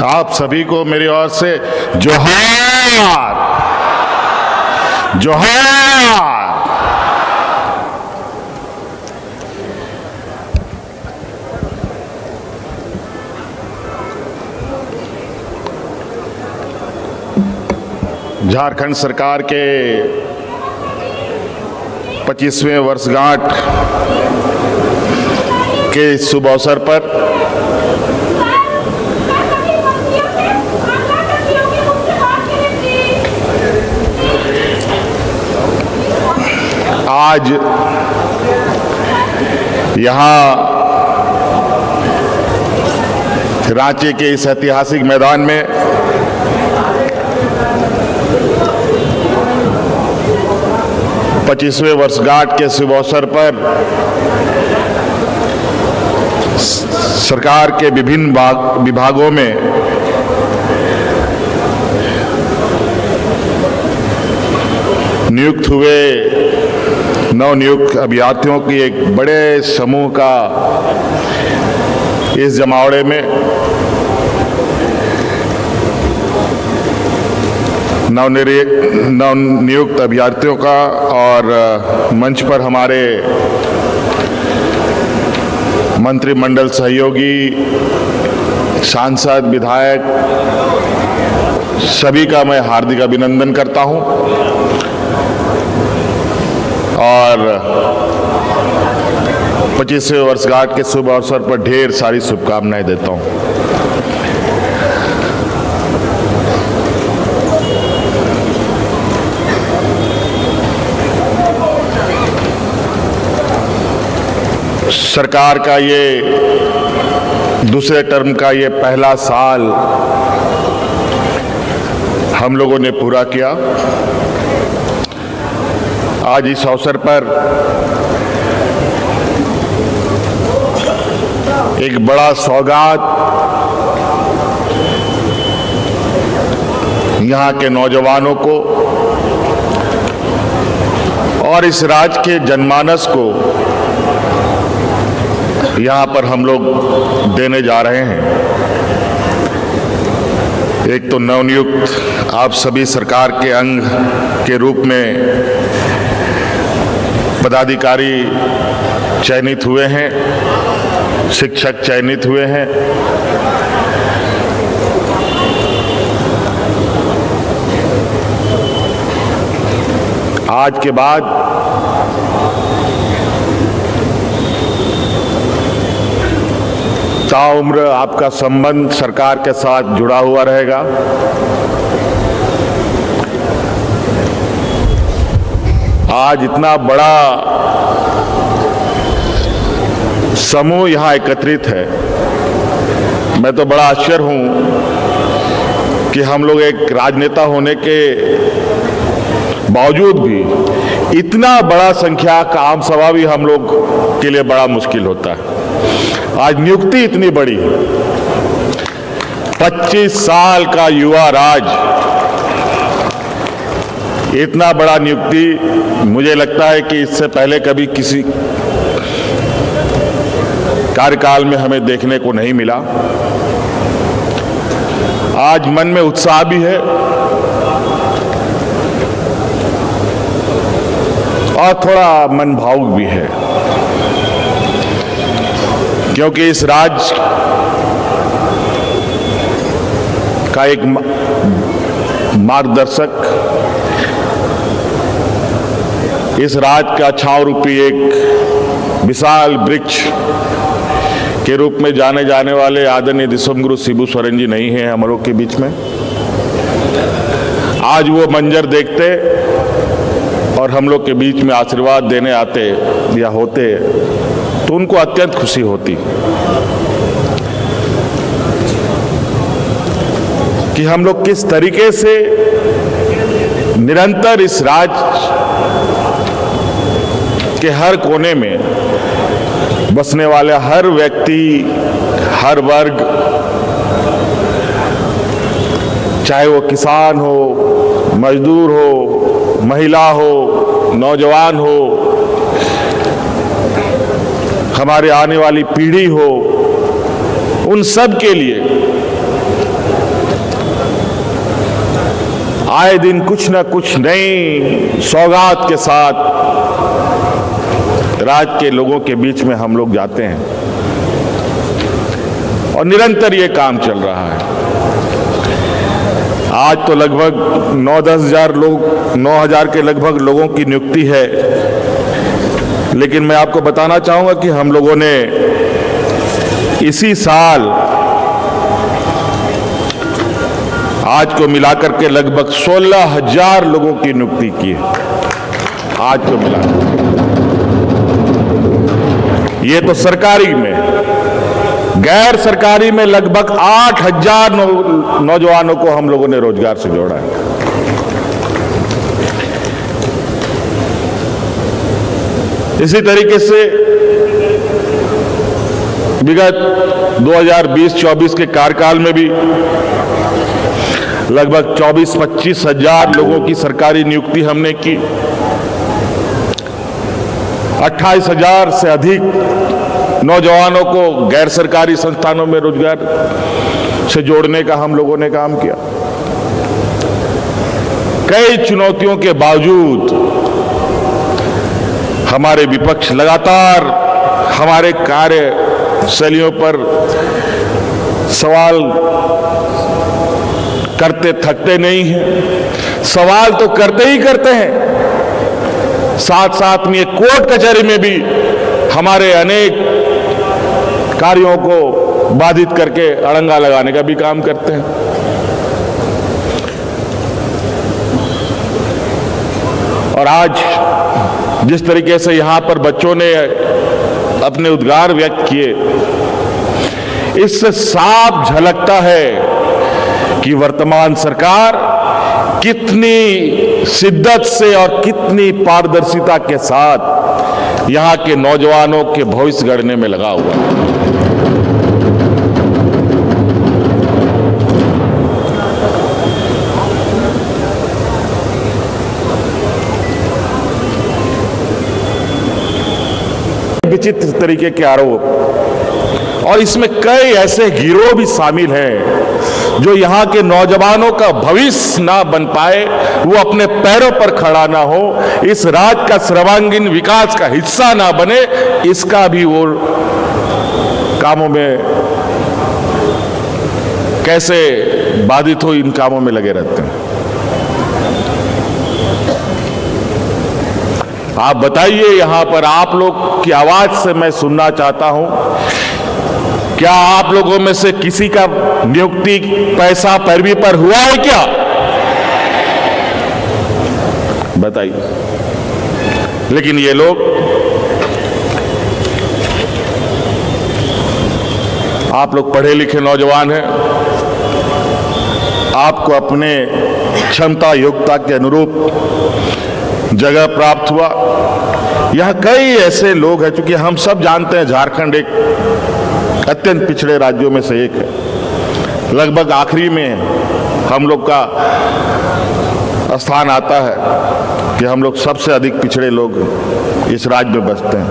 आप सभी को मेरी ओर से जोहार जोहार। झारखंड सरकार के 25वें वर्षगांठ के शुभ अवसर पर आज यहाँ रांची के इस ऐतिहासिक मैदान में पच्चीसवें वर्षगांठ के शुभ अवसर पर सरकार के विभिन्न विभागों में नियुक्त हुए नवनियुक्त अभ्यर्थियों की एक बड़े समूह का इस जमावड़े में नवनियुक्त अभ्यर्थियों का और मंच पर हमारे मंत्रिमंडल सहयोगी, सांसद, विधायक सभी का मैं हार्दिक अभिनंदन करता हूं और 25वें वर्षगांठ के शुभ अवसर पर ढेर सारी शुभकामनाएं देता हूं। सरकार का ये दूसरे टर्म का ये पहला साल हम लोगों ने पूरा किया। आज इस अवसर पर एक बड़ा सौगात यहाँ के नौजवानों को और इस राज्य के जनमानस को यहाँ पर हम लोग देने जा रहे हैं। एक तो नवनियुक्त आप सभी सरकार के अंग के रूप में पदाधिकारी चयनित हुए हैं, शिक्षक चयनित हुए हैं। आज के बाद ताउम्र आपका संबंध सरकार के साथ जुड़ा हुआ रहेगा। आज इतना बड़ा समूह यहाँ एकत्रित है, मैं तो बड़ा आश्चर्य हूँ कि हम लोग एक राजनेता होने के बावजूद भी इतना बड़ा संख्या का आम सभा भी हम लोग के लिए बड़ा मुश्किल होता है। आज नियुक्ति इतनी बड़ी है, 25 साल का युवा राज, इतना बड़ा नियुक्ति मुझे लगता है कि इससे पहले कभी किसी कार्यकाल में हमें देखने को नहीं मिला। आज मन में उत्साह भी है और थोड़ा मन भावुक भी है, क्योंकि इस राज्य का एक मार्गदर्शक, इस राज्य का छांव रूपी एक विशाल वृक्ष के रूप में जाने जाने वाले आदरणीय दिसंगुरु शिबू सोरेन जी नहीं हैं हम लोग के बीच में। आज वो मंजर देखते और हम लोग के बीच में आशीर्वाद देने आते या होते तो उनको अत्यंत खुशी होती कि हम लोग किस तरीके से निरंतर इस राज्य के हर कोने में बसने वाले हर व्यक्ति, हर वर्ग, चाहे वो किसान हो, मजदूर हो, महिला हो, नौजवान हो, हमारे आने वाली पीढ़ी हो, उन सब के लिए आए दिन कुछ न कुछ नई सौगात के साथ राज्य के लोगों के बीच में हम लोग जाते हैं और निरंतर ये काम चल रहा है। आज तो लगभग 9-10 हजार लोग, 9,000 के लगभग लोगों की नियुक्ति है, लेकिन मैं आपको बताना चाहूंगा कि हम लोगों ने इसी साल आज को मिलाकर के लगभग 16,000 लोगों की नियुक्ति की है। आज को मिलाकर ये तो सरकारी में, गैर सरकारी में लगभग 8,000 नौजवानों को हम लोगों ने रोजगार से जोड़ा है। इसी तरीके से विगत 2020-24 के कार्यकाल में भी लगभग 24-25 हजार लोगों की सरकारी नियुक्ति हमने की। 28,000 से अधिक नौजवानों को गैर सरकारी संस्थानों में रोजगार से जोड़ने का हम लोगों ने काम किया। कई चुनौतियों के बावजूद हमारे विपक्ष लगातार हमारे कार्यशैलियों पर सवाल करते थकते नहीं हैं। सवाल तो करते ही करते हैं, साथ साथ में कोर्ट कचहरी में भी हमारे अनेक कार्यों को बाधित करके अड़ंगा लगाने का भी काम करते हैं। और आज जिस तरीके से यहां पर बच्चों ने अपने उद्गार व्यक्त किए, इससे साफ झलकता है कि वर्तमान सरकार कितनी शिद्दत से और कितनी पारदर्शिता के साथ यहां के नौजवानों के भविष्य गढ़ने में लगा हुआ है। विचित्र तरीके के आरोप, और इसमें कई ऐसे गिरोह भी शामिल हैं जो यहां के नौजवानों का भविष्य ना बन पाए, वो अपने पैरों पर खड़ा ना हो, इस राज्य का सर्वांगीण विकास का हिस्सा ना बने, इसका भी वो कामों में कैसे बाधित हो, इन कामों में लगे रहते हैं। आप बताइए, यहां पर आप लोग की आवाज से मैं सुनना चाहता हूं, क्या आप लोगों में से किसी का नियुक्ति पैसा पैरवी पर हुआ है क्या? बताइए। लेकिन ये लोग, आप लोग पढ़े लिखे नौजवान हैं, आपको अपने क्षमता योग्यता के अनुरूप जगह प्राप्त हुआ। यहां कई ऐसे लोग हैं, क्योंकि हम सब जानते हैं झारखंड एक अत्यंत पिछड़े राज्यों में से एक है। लगभग आखिरी में हम लोग का स्थान आता है कि हम लोग सबसे अधिक पिछड़े लोग इस राज्य में बसते हैं।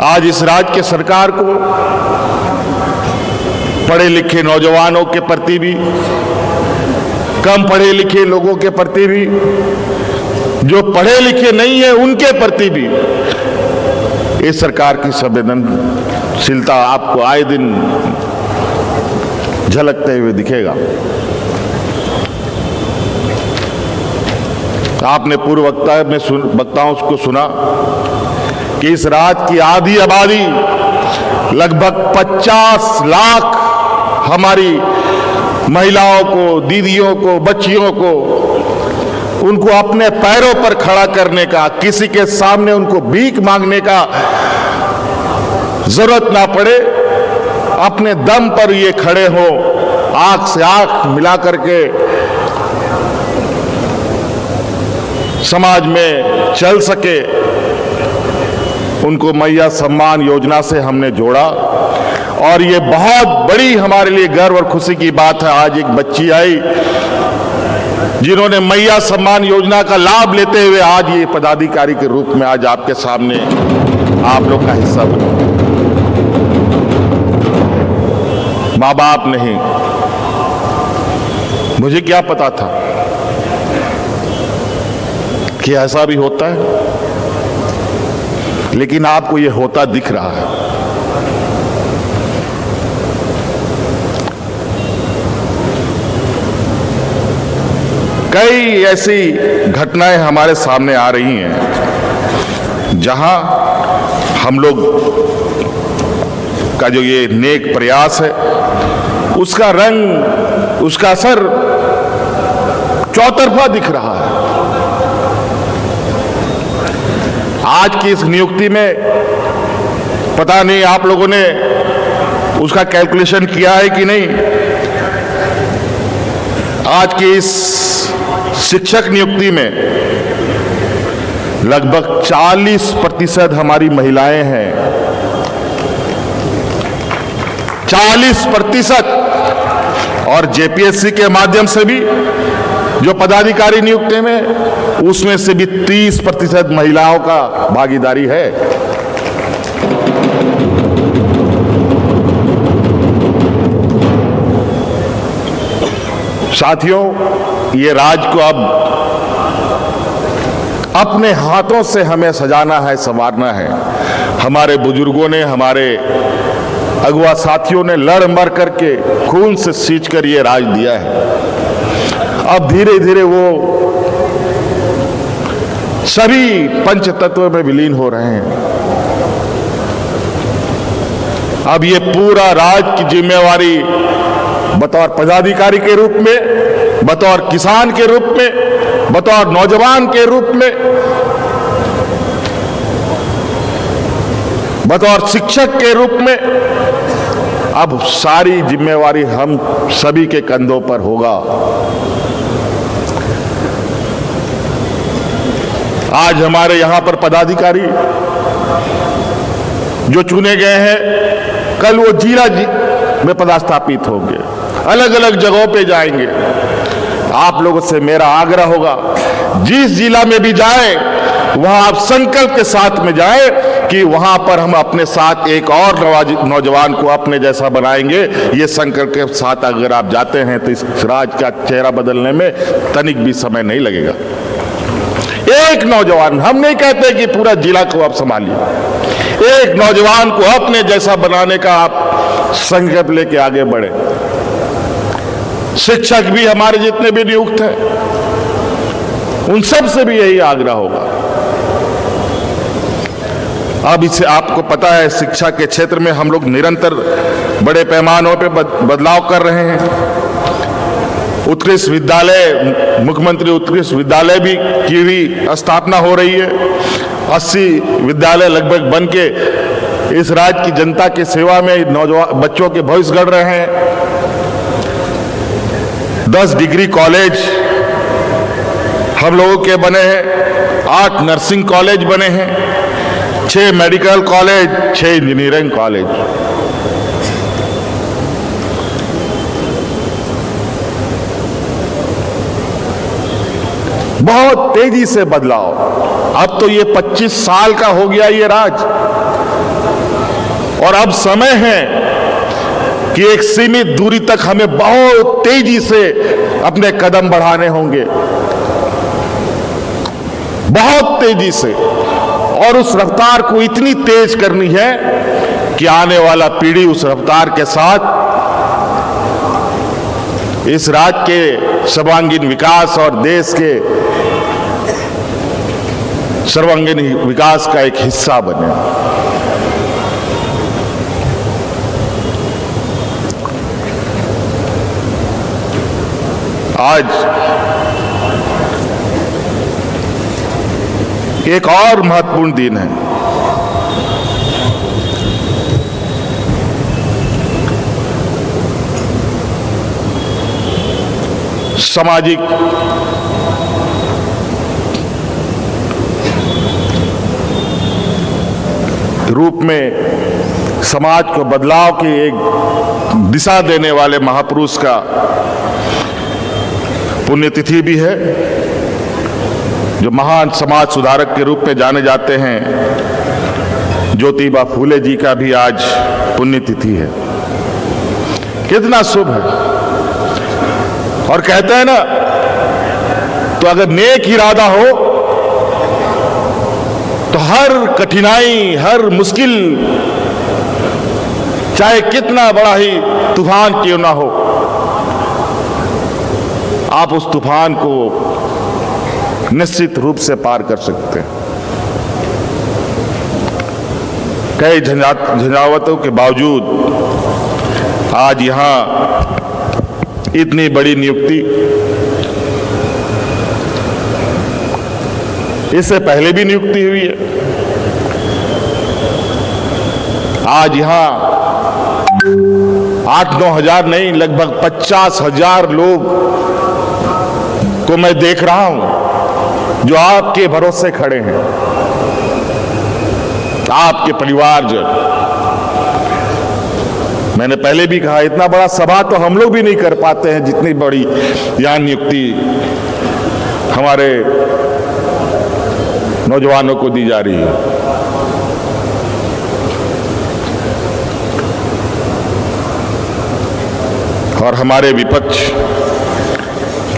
आज इस राज्य के सरकार को पढ़े लिखे नौजवानों के प्रति भी, कम पढ़े लिखे लोगों के प्रति भी, जो पढ़े लिखे नहीं है उनके प्रति भी इस सरकार की संवेदनशीलता आपको आए दिन झलकते हुए दिखेगा। आपने पूर्व वक्ताओं को सुना कि इस राज्य की आधी आबादी लगभग 50 लाख हमारी महिलाओं को, दीदियों को, बच्चियों को, उनको अपने पैरों पर खड़ा करने का, किसी के सामने उनको भीख मांगने का जरूरत ना पड़े, अपने दम पर ये खड़े हो, आंख से आंख मिला करके समाज में चल सके, उनको मैया सम्मान योजना से हमने जोड़ा। और ये बहुत बड़ी हमारे लिए गर्व और खुशी की बात है, आज एक बच्ची आई जिन्होंने मैया सम्मान योजना का लाभ लेते हुए आज ये पदाधिकारी के रूप में आज आपके सामने आप लोग का हिस्सा बना। माँ बाप नहीं। मुझे क्या पता था कि ऐसा भी होता है, लेकिन आपको ये होता दिख रहा है। कई ऐसी घटनाएं हमारे सामने आ रही हैं जहां हम लोग का जो ये नेक प्रयास है उसका रंग, उसका असर चौतरफा दिख रहा है। आज की इस नियुक्ति में पता नहीं आप लोगों ने उसका कैलकुलेशन किया है कि नहीं। आज की इस शिक्षक नियुक्ति में लगभग 40% हमारी महिलाएं हैं। 40%। और जेपीएससी के माध्यम से भी जो पदाधिकारी नियुक्ति में, उसमें से भी 30% महिलाओं का भागीदारी है। साथियों, ये राज्य को अब अपने हाथों से हमें सजाना है, संवारना है। हमारे बुजुर्गों ने, हमारे अगुआ साथियों ने लड़ मर करके खून से सींच कर ये राज दिया है। अब धीरे धीरे वो सभी पंच तत्व में विलीन हो रहे हैं। अब ये पूरा राज की जिम्मेवारी बतौर पदाधिकारी के रूप में, बतौर किसान के रूप में, बतौर नौजवान के रूप में, बतौर शिक्षक के रूप में, अब सारी जिम्मेवारी हम सभी के कंधों पर होगा। आज हमारे यहां पर पदाधिकारी जो चुने गए हैं, कल वो जिला में पदस्थापित होंगे, अलग अलग जगहों पे जाएंगे। आप लोगों से मेरा आग्रह होगा, जिस जिला में भी जाएं, वहां आप संकल्प के साथ में जाएं कि वहां पर हम अपने साथ एक और नौजवान को अपने जैसा बनाएंगे। ये संकल्प के साथ अगर आप जाते हैं तो इस राज्य का चेहरा बदलने में तनिक भी समय नहीं लगेगा। एक नौजवान, हम नहीं कहते कि पूरा जिला को आप संभालिए, एक नौजवान को अपने जैसा बनाने का आप संकल्प लेके आगे बढ़े। शिक्षक भी हमारे जितने भी नियुक्त हैं, उन सब से भी यही आग्रह होगा। अब इसे आपको पता है, शिक्षा के क्षेत्र में हम लोग निरंतर बड़े पैमानों पे बदलाव कर रहे हैं। उत्कृष्ट विद्यालय, मुख्यमंत्री उत्कृष्ट विद्यालय भी की भी स्थापना हो रही है। 80 विद्यालय लगभग बन के इस राज्य की जनता की सेवा में नौजवान बच्चों के भविष्य गढ़ रहे हैं। 10 डिग्री कॉलेज हम लोगों के बने हैं, 8 नर्सिंग कॉलेज बने हैं, 6 मेडिकल कॉलेज, 6 इंजीनियरिंग कॉलेज। बहुत तेजी से बदलाव। अब तो ये 25 साल का हो गया ये राज, और अब समय है कि एक सीमित दूरी तक हमें बहुत तेजी से अपने कदम बढ़ाने होंगे, बहुत तेजी से। और उस रफ्तार को इतनी तेज करनी है कि आने वाला पीढ़ी उस रफ्तार के साथ इस राज्य के सर्वांगीण विकास और देश के सर्वांगीण विकास का एक हिस्सा बने। आज एक और महत्वपूर्ण दिन है। सामाजिक रूप में समाज को बदलाव की एक दिशा देने वाले महापुरुष का पुण्यतिथि भी है, जो महान समाज सुधारक के रूप में जाने जाते हैं। ज्योतिबा फूले जी का भी आज पुण्यतिथि है। कितना शुभ है। और कहते हैं ना, तो अगर नेक इरादा हो तो हर कठिनाई, हर मुश्किल, चाहे कितना बड़ा ही तूफान क्यों ना हो, आप उस तूफान को निश्चित रूप से पार कर सकते हैं। कई झंझावतों के बावजूद आज यहां इतनी बड़ी नियुक्ति, इससे पहले भी नियुक्ति हुई है। आज यहां 8-9 हजार नहीं, लगभग 50,000 लोग को मैं देख रहा हूं जो आपके भरोसे खड़े हैं, आपके परिवारजन। मैंने पहले भी कहा, इतना बड़ा सभा तो हम लोग भी नहीं कर पाते हैं, जितनी बड़ी यहां नियुक्ति हमारे नौजवानों को दी जा रही है। और हमारे विपक्ष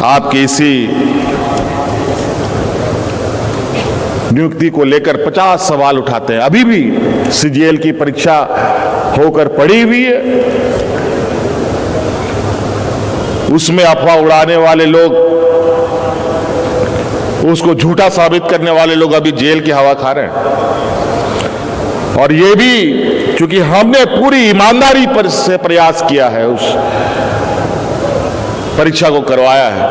आपकी इसी नियुक्ति को लेकर 50 सवाल उठाते हैं। अभी भी सीजीएल की परीक्षा होकर पड़ी हुई है, उसमें अफवाह उड़ाने वाले लोग, उसको झूठा साबित करने वाले लोग अभी जेल की हवा खा रहे हैं। और ये भी क्योंकि हमने पूरी ईमानदारी पर से प्रयास किया है, उस परीक्षा को करवाया है,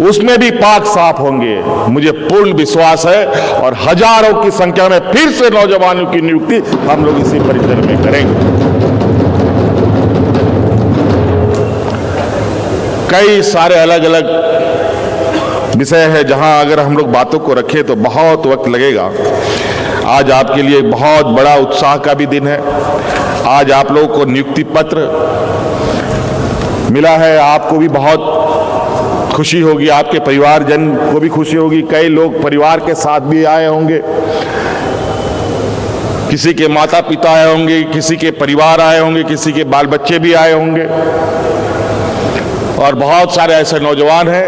उसमें भी पाक साफ होंगे, मुझे पूर्ण विश्वास है। और हजारों की संख्या में फिर से नौजवानों की नियुक्ति हम लोग इसी परिसर में करेंगे। कई सारे अलग अलग विषय है जहां अगर हम लोग बातों को रखें तो बहुत वक्त लगेगा। आज आपके लिए बहुत बड़ा उत्साह का भी दिन है। आज आप लोगों को नियुक्ति पत्र मिला है, आपको भी बहुत खुशी होगी, आपके परिवारजन को भी खुशी होगी। कई लोग परिवार के साथ भी आए होंगे, किसी के माता पिता आए होंगे, किसी के परिवार आए होंगे, किसी के बाल बच्चे भी आए होंगे। और बहुत सारे ऐसे नौजवान हैं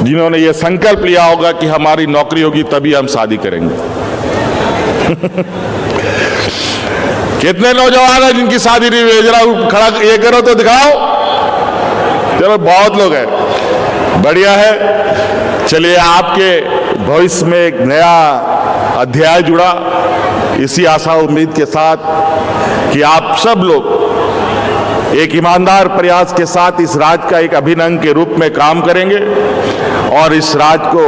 जिन्होंने ये संकल्प लिया होगा कि हमारी नौकरी होगी तभी हम शादी करेंगे। कितने नौजवान हैं जिनकी शादी नहीं हुई? जरा खड़ा ये करो तो दिखाओ। चलो, बहुत लोग हैं, बढ़िया है। चलिए, आपके भविष्य में एक नया अध्याय जुड़ा, इसी आशा उम्मीद के साथ कि आप सब लोग एक ईमानदार प्रयास के साथ इस राज्य का एक अभिन्न अंग के रूप में काम करेंगे और इस राज्य को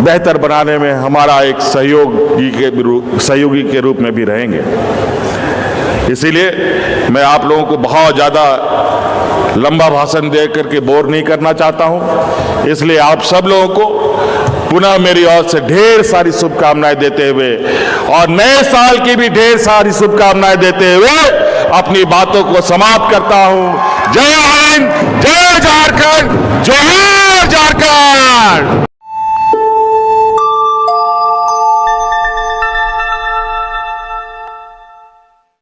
बेहतर बनाने में हमारा एक सहयोगी के रूप में भी रहेंगे। इसीलिए मैं आप लोगों को बहुत ज़्यादा लंबा भाषण दे करके बोर नहीं करना चाहता हूं। इसलिए आप सब लोगों को पुनः मेरी ओर से ढेर सारी शुभकामनाएं देते हुए और नए साल की भी ढेर सारी शुभकामनाएं देते हुए अपनी बातों को समाप्त करता हूं। जय हिंद, जय झारखंड, जोहार झारखंड।